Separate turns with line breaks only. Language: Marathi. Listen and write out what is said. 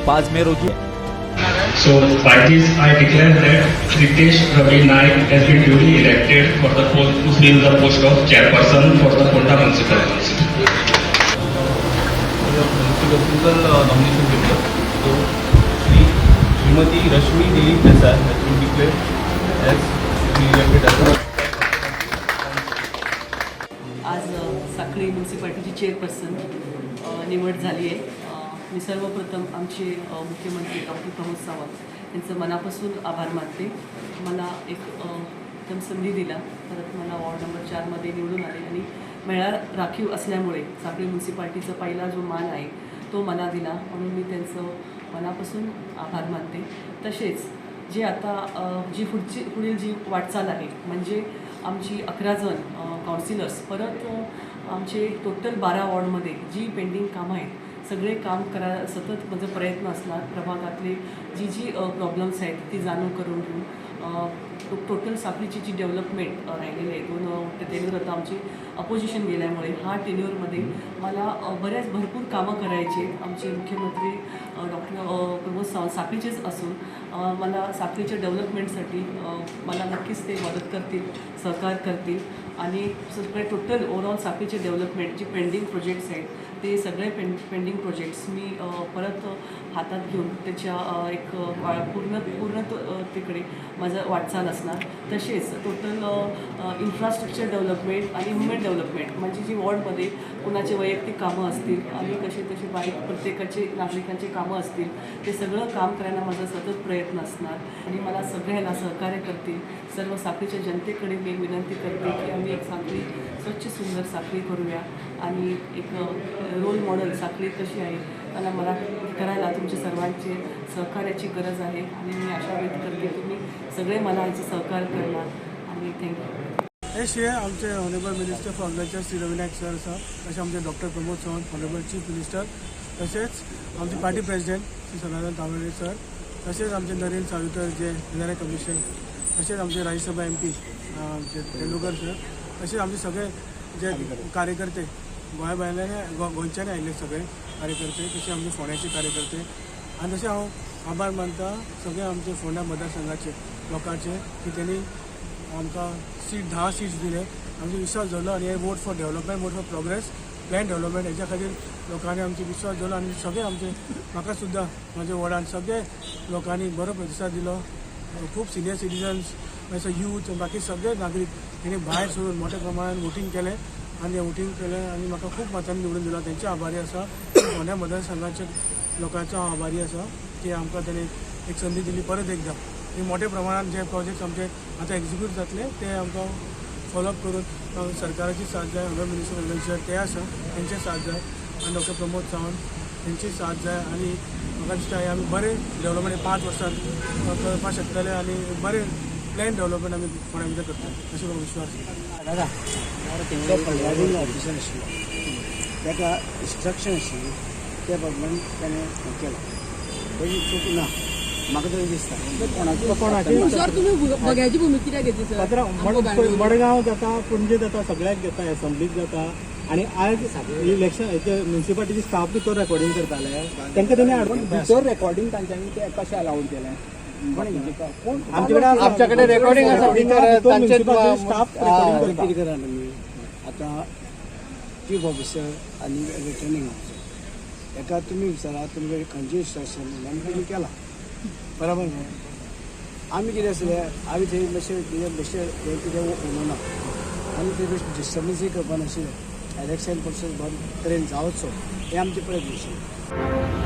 में रोकी है।
So by this I declare that Ritesh Ravi Naik has been duly elected for the post to fill the post of chairperson for the Kota Municipal Council.
Municipal nomination घेतलं तो Shrimati Rashmi Dilip Desai has been declared as elected as
आज साखळी म्युन्सिपाल्टीची चेअरपर्सन निवड झाली आहे. मी सर्वप्रथम आमचे मुख्यमंत्री डॉक्टर प्रमोद सावंत यांचं मनापासून आभार मानते. मला एक उत्तम संधी दिला, परत मला वॉर्ड नंबर 4मध्ये निवडून आले आणि मेळा राखीव असल्यामुळे साखळी म्युन्सिपाल्टीचा पहिला जो मान आहे तो मला दिला, म्हणून मी त्यांचं मनापासून आभार मानते. तसेच जे आता पुढील जी वाटचाल आहे म्हणजे आमची 11 जण काउन्सिलर्स, परत आमचे टोटल 12 वॉर्डमध्ये जी पेंडिंग कामं आहेत सगळे काम सतत माझा प्रयत्न असणार. प्रभागातले जी प्रॉब्लेम्स आहेत ती जाणून करून घेऊन टोटल साखळीची जी डेव्हलपमेंट राहिलेली आहे 2 टेन्युअर आता आमची अपोजिशन गेल्यामुळे ह्या टेन्युअरमध्ये मला भरपूर कामं करायची आहेत. आमचे मुख्यमंत्री डॉक्टर प्रमोद सावंत साखळीचेच असून मला साखळीच्या डेव्हलपमेंटसाठी मला नक्कीच ते मदत करतील, सहकार करतील आणि सगळे टोटल ओव्हरऑल साखळीचे डेव्हलपमेंट जे पेंडिंग प्रोजेक्ट्स आहेत ते सगळे पेंडिंग प्रोजेक्ट्स मी परत हातात घेऊन त्याच्या एक पूर्ण तिकडे माझं वाटचाल असणार. तसेच टोटल इन्फ्रास्ट्रक्चर डेव्हलपमेंट आणि ह्युमन डेव्हलपमेंट म्हणजे जी वॉर्डमध्ये कुणाचे वैयक्तिक कामं असतील आणि कसे बारीक प्रत्येकाचे नागरिकांचे कामं असतील ते सगळं काम करायला माझा सतत प्रयत्न असणार आणि मला सगळ्यांना सहकार्य करतील. सर्व साखळीच्या जनतेकडे मी विनंती करते की आम्ही एक साखळी स्वच्छ सुंदर साखळी करूया आणि एक रोल मॉडेल साखळी कशी आहे त्याला मला करायला तुमच्या सर्वांचे सहकार्याची गरज आहे आणि मी आशा व्यक्त करते तुम्ही सगळे मला याचं सहकार्य करणार आणि थँक्यू.
हे शिवाय आमचे honourable minister for agriculture Shri Ravi Naik sir आसा, तशें आमचे doctor Pramod Sawant honourable chief minister, तशेंच आमचे पार्टी प्रेसिडेंट श्री सनातन तावडे सर, तशेंच आमचे नरेंद्र सावयकर जे डिझायनर कमिशन, तशेंच आमचे राज्यसभा MP जे तेंडुलकर सर, तशेंच आमचे सगळे जे कार्यकर्ते गोंया भायल्याने गोंयच्यान आयिल्ले सगळे कार्यकर्ते, तशें आमचे फोंड्याचे कार्यकर्ते आनी तशें हांव आभार मानता सगळे आमचे फोंड्या मतदारसंघाचे लोकांचे की त्यांनी आमकां 10 सीट्स दिले. आमचो विश्वास दवरलो आनी हे vote for development, vote for progress, plan development हेच्या खातीर लोकांनी आमचे विश्वास दवरलो आनी सगळे आमचे म्हाका सुद्दां म्हाज्या वॉर्डान सगळे लोकांनी बरो प्रतिसाद दिलो. खूब सिनियर सिटीजन्स मागीर यूथ बाकी सगळे नागरीक हेणी भायर सरून मोठ्या प्रमाणात वोटींग केलें आनी वोटींग केलें आनी म्हाका खूब मतांनी निवडून दिलो. तेंचे आभारी आसा. फोंड्या मतदारसंघाच्या लोकांचो हांव आभारी आसा की आमकां तेणी एक संदी दिली परत एकदां. हे मोठ्या प्रमाणात जे प्रोजेक्ट्स आमचे आतां एक्झिक्यूट जातले ते आमकां फॉलोअप करून सरकाराची साथ जाय, ऑनरेबल मिनिस्टर एग्रीकल्चर ते आसा तेंचे साथ जाय आनी डॉक्टर प्रमोद सावंत तेंची साथ जाय आनी म्हाका दिसता आमी बरें डेव्हलपमेंट 5 वर्सांत करपाक शकतले आनी बरें प्लॅन डेव्हलपमेंट आमी फोंड्या भितर करता अशें म्हाका विश्वास
दादा तो प्रिजायडींग ऑफिसर आशिल्लो ताका इन्स्ट्रक्शन आशिल्ली त्या प्रमाणे ताणें हें केलां. तेजी चूक ना म्हाका तरी दिसता.
सर तुम्ही बघ्याची भूमिका कित्याक घेतली सर?
मडगांव जाता, पणजे जाता, सगळ्याक घेता, एसंब्लीक जाता आनी आज इलेक्शन हेचे म्युन्सिपाल्टीचे स्टाफ भितर रेकॉर्डिंग करताले तांकां तेणी
भितर रेकॉर्डिंग तांच्यांनी ते कशें अलाउड केलें?
आमचे कडेन रेकॉर्डिंग आसा स्टाफ
कितें करा आमी आतां चीफ ऑफिसर आनी रिटर्निंग ऑफिसर एका तुमी विचारा तुमचे खंयचे इन्स्ट्रक्शन आमी कितें केलां बरोबर न्हू. आमी कितें आसलें आमी थंय बेश्टे हें कितें उलोवना आमी ते डिस्टर्बन्सूय करपा नाशिल्ले. इलेक्शन प्रोसेस बरे तरेन जावचो हें आमचें प्रयत्न आशिल्लें.